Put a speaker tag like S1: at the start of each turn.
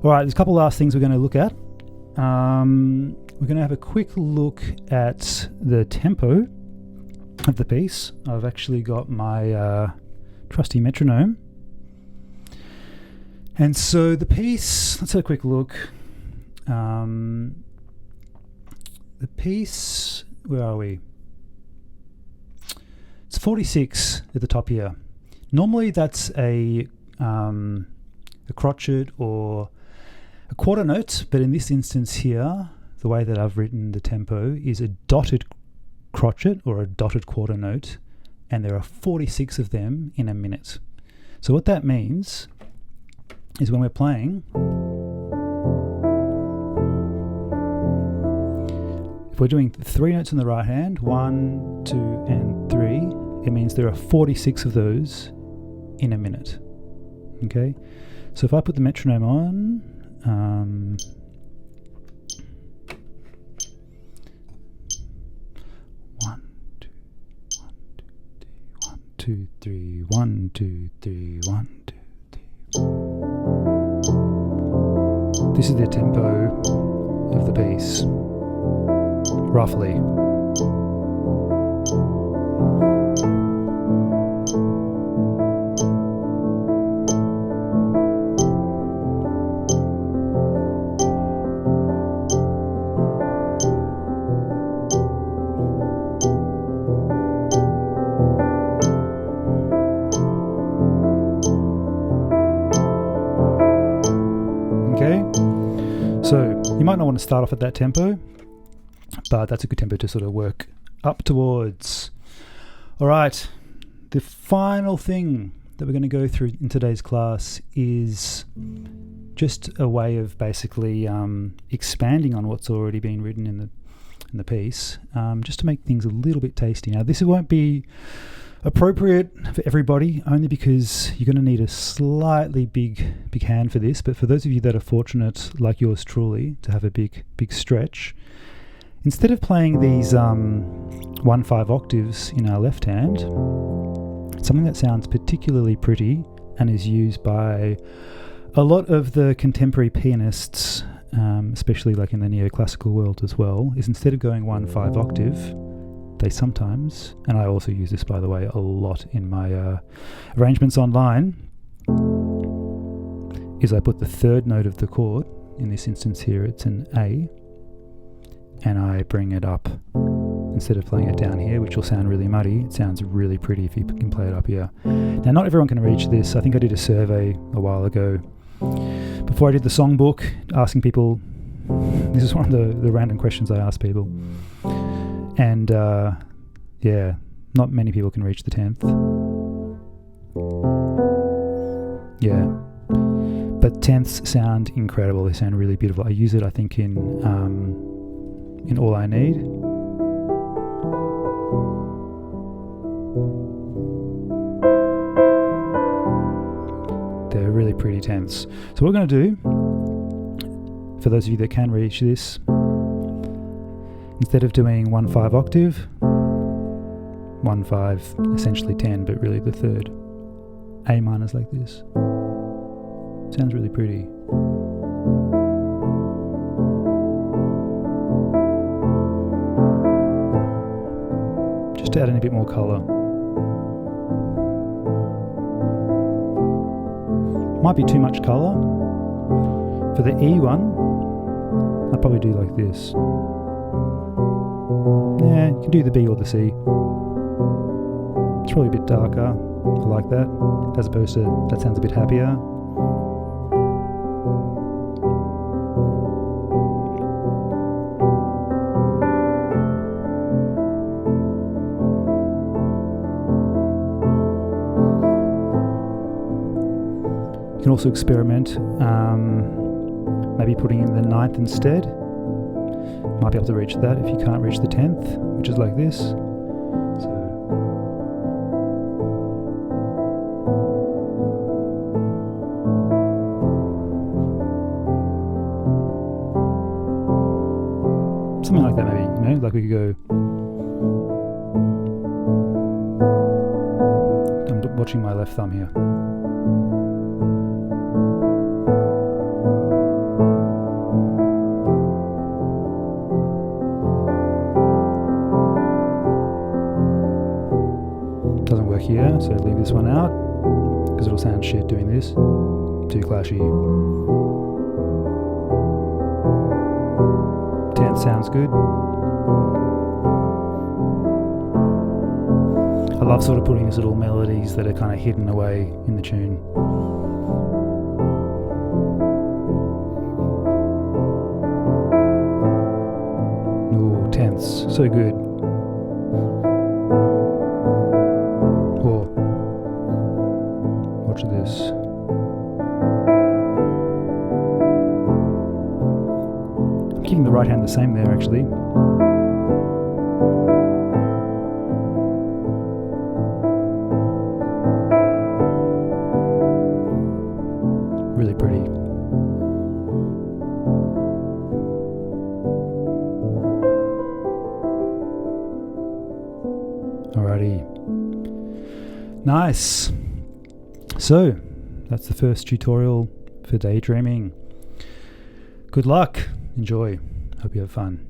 S1: All right, there's a couple last things we're going to look at. We're going to have a quick look at the tempo of the piece. I've actually got my trusty metronome. And so the piece, let's have a quick look. The piece, where are we? It's 46 at the top here. Normally that's a crotchet or a quarter note, but in this instance here, the way that I've written the tempo is a dotted crotchet or a dotted quarter note, and there are 46 of them in a minute. So what that means is when we're playing, if we're doing 3 notes in the right hand, 1, 2, and 3, it means there are 46 of those in a minute. Okay, so if I put the metronome on, 2, 3, 1, 2, 3, 1, 2, 3. This is the tempo of the piece, roughly. So you might not want to start off at that tempo, but that's a good tempo to sort of work up towards. All right, the final thing that we're going to go through in today's class is just a way of basically expanding on what's already been written in the piece, just to make things a little bit tasty. Now, this won't be appropriate for everybody, only because you're going to need a slightly big hand for this, but for those of you that are fortunate, like yours truly, to have a big stretch, instead of playing these 1/5 octaves in our left hand, something that sounds particularly pretty and is used by a lot of the contemporary pianists, especially like in the neoclassical world as well, is instead of going 1/5 octave, they sometimes, and I also use this by the way a lot in my arrangements online, is I put the third note of the chord, in this instance here it's an A, and I bring it up. Instead of playing it down here, which will sound really muddy, it sounds really pretty if you can play it up here. Now, not everyone can reach this. I think I did a survey a while ago, before I did the songbook, asking people, this is one of the random questions I asked people, and yeah, not many people can reach the 10th. Yeah, but 10ths sound incredible. They sound really beautiful. I use it, I think, in All I Need. They're really pretty 10ths. So what we're going to do, for those of you that can reach this, instead of doing 1/5 octave, 1/5, essentially 10, but really the third, A minor's like this. Sounds really pretty. Just to add in a bit more colour. Might be too much colour. For the E one, I'd probably do like this. Yeah, you can do the B or the C. It's probably a bit darker. I like that, as opposed to that sounds a bit happier. You can also experiment, maybe putting in the 9th instead. Might be able to reach that if you can't reach the 10th, which is like this. So something like that, maybe, like we could go. I'm watching my left thumb here. so leave this one out because it'll sound shit doing this. Too clashy. 10th sounds good. I love sort of putting these little melodies that are kind of hidden away in the tune. Ooh, 10ths, so good. Oh, watch this. I'm keeping the right hand the same there actually. Really pretty. Alrighty. Nice. So, that's the first tutorial for Daydreaming. Good luck. Enjoy. Hope you have fun.